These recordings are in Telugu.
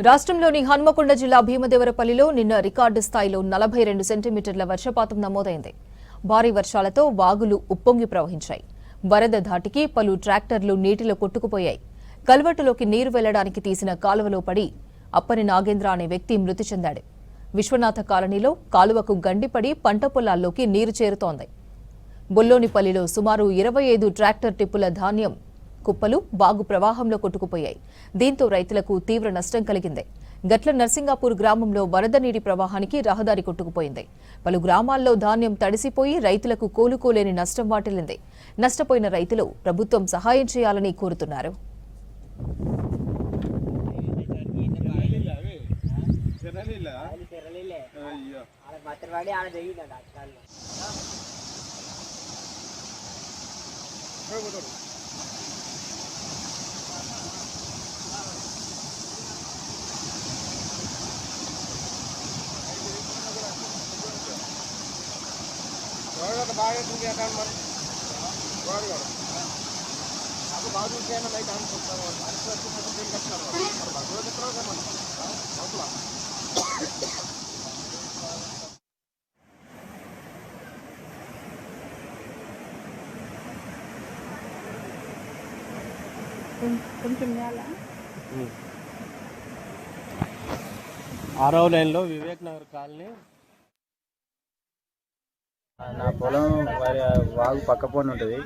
రాష్ట్రంలోని హన్మకొండ జిల్లా భీమదేవరపల్లిలో నిన్న రికార్డు స్థాయిలో 42 సెంటీమీటర్ల వర్షపాతం నమోదైంది. భారీ వర్షాలతో వాగులు ఉప్పొంగి ప్రవహించాయి. వరద ధాటికి పలు ట్రాక్టర్లు నీటిలో కొట్టుకుపోయాయి. కల్వర్టులోకి నీరు వెళ్లడానికి తీసిన కాలువలో పడి అప్పని నాగేంద్ర అనే వ్యక్తి మృతి చెందాడు. విశ్వనాథ కాలనీలో కాలువకు గండిపడి పంట పొలాల్లోకి నీరు చేరుతోంది. బొల్లోనిపల్లిలో సుమారు 25 ట్రాక్టర్ టిప్పుల ధాన్యం కుప్పలు వాగు ప్రవాహంలో కొట్టుకుపోయాయి. దీంతో రైతులకు తీవ్ర నష్టం కలిగింది. గట్ల నర్సింగాపూర్ గ్రామంలో వరద నీటి ప్రవాహానికి రహదారి కొట్టుకుపోయింది. పలు గ్రామాల్లో ధాన్యం తడిసిపోయి రైతులకు కోలుకోలేని నష్టం వాటిల్లింది. నష్టపోయిన రైతులు ప్రభుత్వం సహాయం చేయాలని కోరుతున్నారు. ఆరవ లైన్లో వివేక్ నగర్ కాలనీ. నా పొలం వాగు పక్క పొన్న ఉంటుంది,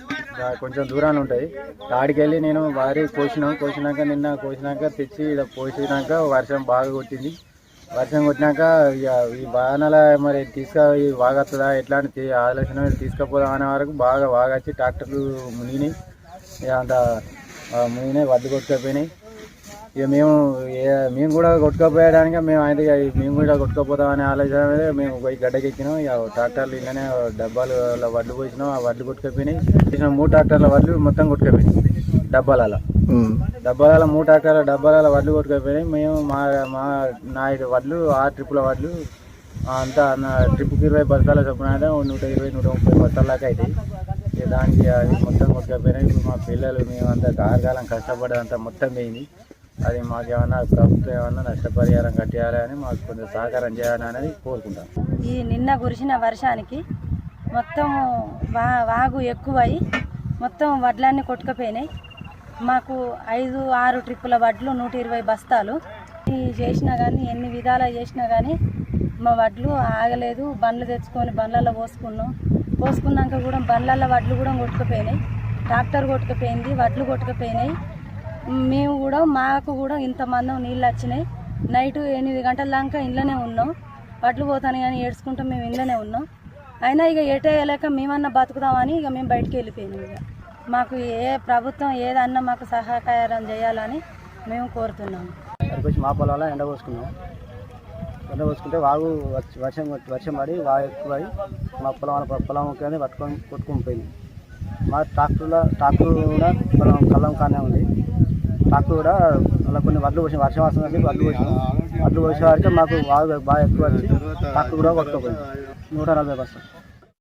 కొంచెం దూరాన్ని ఉంటుంది. కాడికి వెళ్ళి నేను వారి కోసినాక నిన్న కోసినాక తెచ్చి ఇలా పోసినాక వర్షం బాగా కొట్టింది. వర్షం కొట్టినాక ఈ వాహనాల మరి ఈ వాగొస్తుందా ఎట్లా అని ఆలోచన తీసుకుపోదాం అనే వరకు బాగా వాగొచ్చి ట్రాక్టర్లు మునిగినాయి. అంత మునిగినాయి, వడ్లు కొట్టుకపోయినాయి. ఇక మేము కూడా కొట్టుకోపోయడానికి మేము కూడా కొట్టుకోపోతామనే ఆలోచన మీద మేము పోయి గడ్డకెక్కినాం. ఇక ట్రాక్టర్లు ఇలానే డబ్బాలు వడ్లు పోసినాం, ఆ వడ్లు కొట్టుకపోయినాయి. 3 ట్రాక్టర్ల వడ్లు మొత్తం కొట్టుకపోయినాయి. డబ్బాల 3 ట్రాక్టర్ల డబ్బాల వడ్లు కొట్టుకపోయినాయి. మేము నా వడ్లు 6 ట్రిప్పుల వడ్లు అంతా ట్రిప్కి 20 బస్తాల చొప్పున 120-130 బస్తాల దాకా అవుతాయి. ఇక దానికి అది మొత్తం కొట్టుకపోయినాయి. ఇప్పుడు మా పిల్లలు మేమంతా కారకాలం కష్టపడేదంతా మొత్తం పోయింది. అది మాకేమన్నా ప్రభుత్వం ఏమన్నా నష్టపరిహారం కట్టేయాలని మాకు కొంచెం సహకారం చేయాలని అనేది కోరుకుంటాం. ఈ నిన్న కురిసిన వర్షానికి మొత్తం వాగు ఎక్కువై మొత్తం వడ్లన్నీ కొట్టుకుపోయినాయి. మాకు 5-6 ట్రిప్పుల వడ్లు 120 బస్తాలు చేసినా కానీ ఎన్ని విధాలు చేసినా కానీ మా వడ్లు ఆగలేదు. బండ్లు తెచ్చుకొని బండ్లలో పోసుకున్నాక కూడా బండ్లలో వడ్లు కూడా కొట్టుకుపోయినాయి. ట్రాక్టర్ కొట్టుకుపోయింది, వడ్లు కొట్టుకుపోయినాయి. మేము కూడా మాకు కూడా ఇంతమంది నీళ్ళు వచ్చినాయి. నైట్ 8 గంటల దాకా ఇంట్లోనే ఉన్నాం. వడ్లు పోతాను కానీ ఏడ్చుకుంటాం, మేము ఇంట్లోనే ఉన్నాం. అయినా ఇక ఎటేయలేక మేమన్నా బతుకుతామని ఇక మేము బయటికి వెళ్ళిపోయినాం. ఇక మాకు ప్రభుత్వం ఏదన్నా మాకు సహకారం చేయాలని మేము కోరుతున్నాము. మా పొలంలో ఎండ పోసుకుంటే వాగు వర్షం పడి వాగు ఎక్కువై మా పొలం కొట్టుకొని పోయింది. మా ట్రాక్టర్ కూడా పొలం కళ్ళం కానే ఉంది. ట్రాక్టర్ కూడా అలా కొన్ని వడ్లు పోసిన వర్షం వస్తుంది, వడ్లు పోసే వారికి మాకు వాగు బాగా ఎక్కువ వచ్చి ట్రాక్టర్ కూడా కొట్టుకుపోయింది. 140 బస్తాలు.